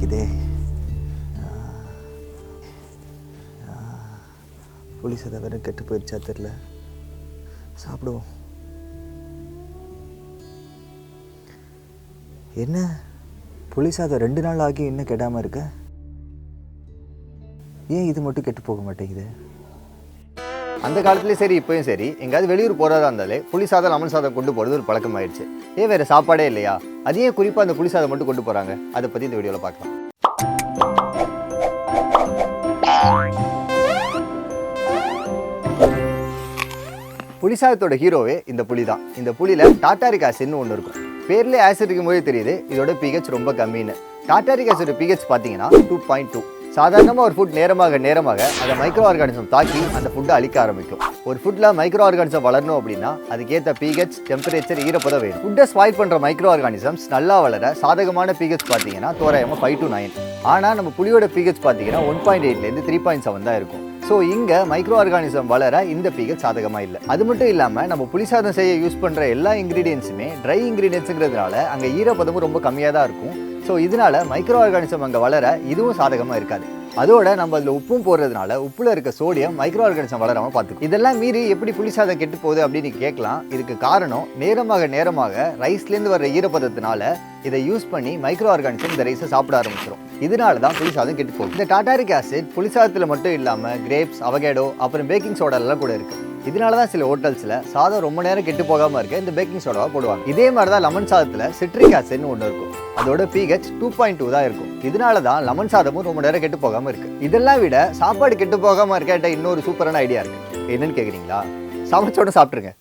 அடிக்குதே. புளி சாதம் வேறு கெட்டு போயிடுச்சா தெரில. சாப்பிடுவோம். என்ன புளி சாதம் 2 நாள் ஆகி இன்னும் கெடாமல் இருக்க? ஏன் இது மட்டும் கெட்டு போக மாட்டேங்குது? அந்த காலத்துலேயும் சரி இப்போயும் சரி எங்கேயாவது வெளியூர் போகிறதா இருந்தாலே புளி சாதம் லெமன் சாதம் கொண்டு போகிறது ஒரு பழக்கமாயிடுச்சு. வேறு சாப்பாடே இல்லையா? அதையே குறிப்பாக அந்த புளி சாதம் மட்டும் கொண்டு போகிறாங்க. அதை பற்றி இந்த வீடியோவில் பார்க்கலாம். புளிசாதத்தோட ஹீரோவே இந்த புளி தான். இந்த புளியில் டாட்டாரிக் ஆசிட்னு ஒன்று இருக்கும். பேர்லேயே ஆசிட் இருக்கும் போதே தெரியுது இதோட pH ரொம்ப கம்மின்னு. டாட்டாரிக் ஆசிட் pH பார்த்தீங்கன்னா 2.2. சாதாரணமாக ஒரு ஃபுட் நேரமாக அதை மைக்ரோ ஆர்கானிசம் தாக்கி அந்த ஃபுட்டை அழிக்க ஆரம்பிக்கும். ஒரு ஃபுட்டில் மைக்ரோ ஆர்கானிசம் வளரணும் அப்படின்னா அதுக்கேற்ற pH, டெம்பரேச்சர், ஈரப்பதம் வேணும். ஃபுட்டை ஸ்பாயில் பண்ணுற மைக்ரோ ஆர்கானிசம்ஸ் நல்லா வளர சாதகமான pH பார்த்தீங்கன்னா தோராயமாக 5 to 9. ஆனால் நம்ம புளியோட pH பார்த்தீங்கன்னா 1.8லேருந்து 3.7 தான் இருக்கும். ஸோ இங்கே மைக்ரோ ஆர்கானிசம் வளர இந்த pH சாதகமாக இல்லை. அது மட்டும் இல்லாமல் நம்ம புளிசாதம் செய்ய யூஸ் பண்ணுற எல்லா இன்க்ரீடியன்ஸுமே ட்ரை இன்க்ரீடியன்ஸுங்கிறதுனால அங்கே ஈரப்பதமும் ரொம்ப கம்மியாக தான் இருக்கும். ஸோ இதனால மைக்ரோ ஆர்கானிசம் அங்கே வளர இதுவும் சாதகமாக இருக்காது. அதோட நம்ம அதில் உப்பும் போடுறதுனால உப்புல இருக்க சோடியம் மைக்ரோ ஆர்கானிசம் வளராமல் பார்த்துக்கும். இதெல்லாம் மீறி எப்படி புளிசாதம் கெட்டு போகுது அப்படின்னு கேட்கலாம். இதுக்கு காரணம் நேரமாக ரைஸ்லேருந்து வர்ற ஈரப்பதத்தினால இதை யூஸ் பண்ணி மைக்ரோ ஆர்கானிசம் இந்த ரைஸை சாப்பிட ஆரம்பிச்சிடும். இதனால தான் புளிசாதம் கெட்டு போகுது. இந்த டாட்டாரிக் ஆசிட் புளிசாதத்தில் மட்டும் இல்லாமல் கிரேப்ஸ், அவகேடோ, அப்புறம் பேக்கிங் சோடாலாம் கூட இருக்குது. இதனால தான் சில ஹோட்டல்ஸில் சாதம் ரொம்ப நேரம் கெட்டு போகாமல் இருக்க இந்த பேக்கிங் சோடாவை போடுவாங்க. இதே மாதிரி தான் லெமன் சாதத்தில் சிட்ரிக் ஆசிட்னு ஒன்று இருக்கும். அதோட pH 2.2 தான் இருக்கும். இதனால தான் லெமன் சாதமும் ரொம்ப நேரம் கெட்டு போகாமல் இருக்குது. இதெல்லாம் விட சாப்பாடு கெட்டு போகாமல் இருக்க இன்னொரு சூப்பரான ஐடியா இருக்குது. என்னன்னு கேட்குறீங்களா? சமைச்சோட சாப்பிட்ருங்க.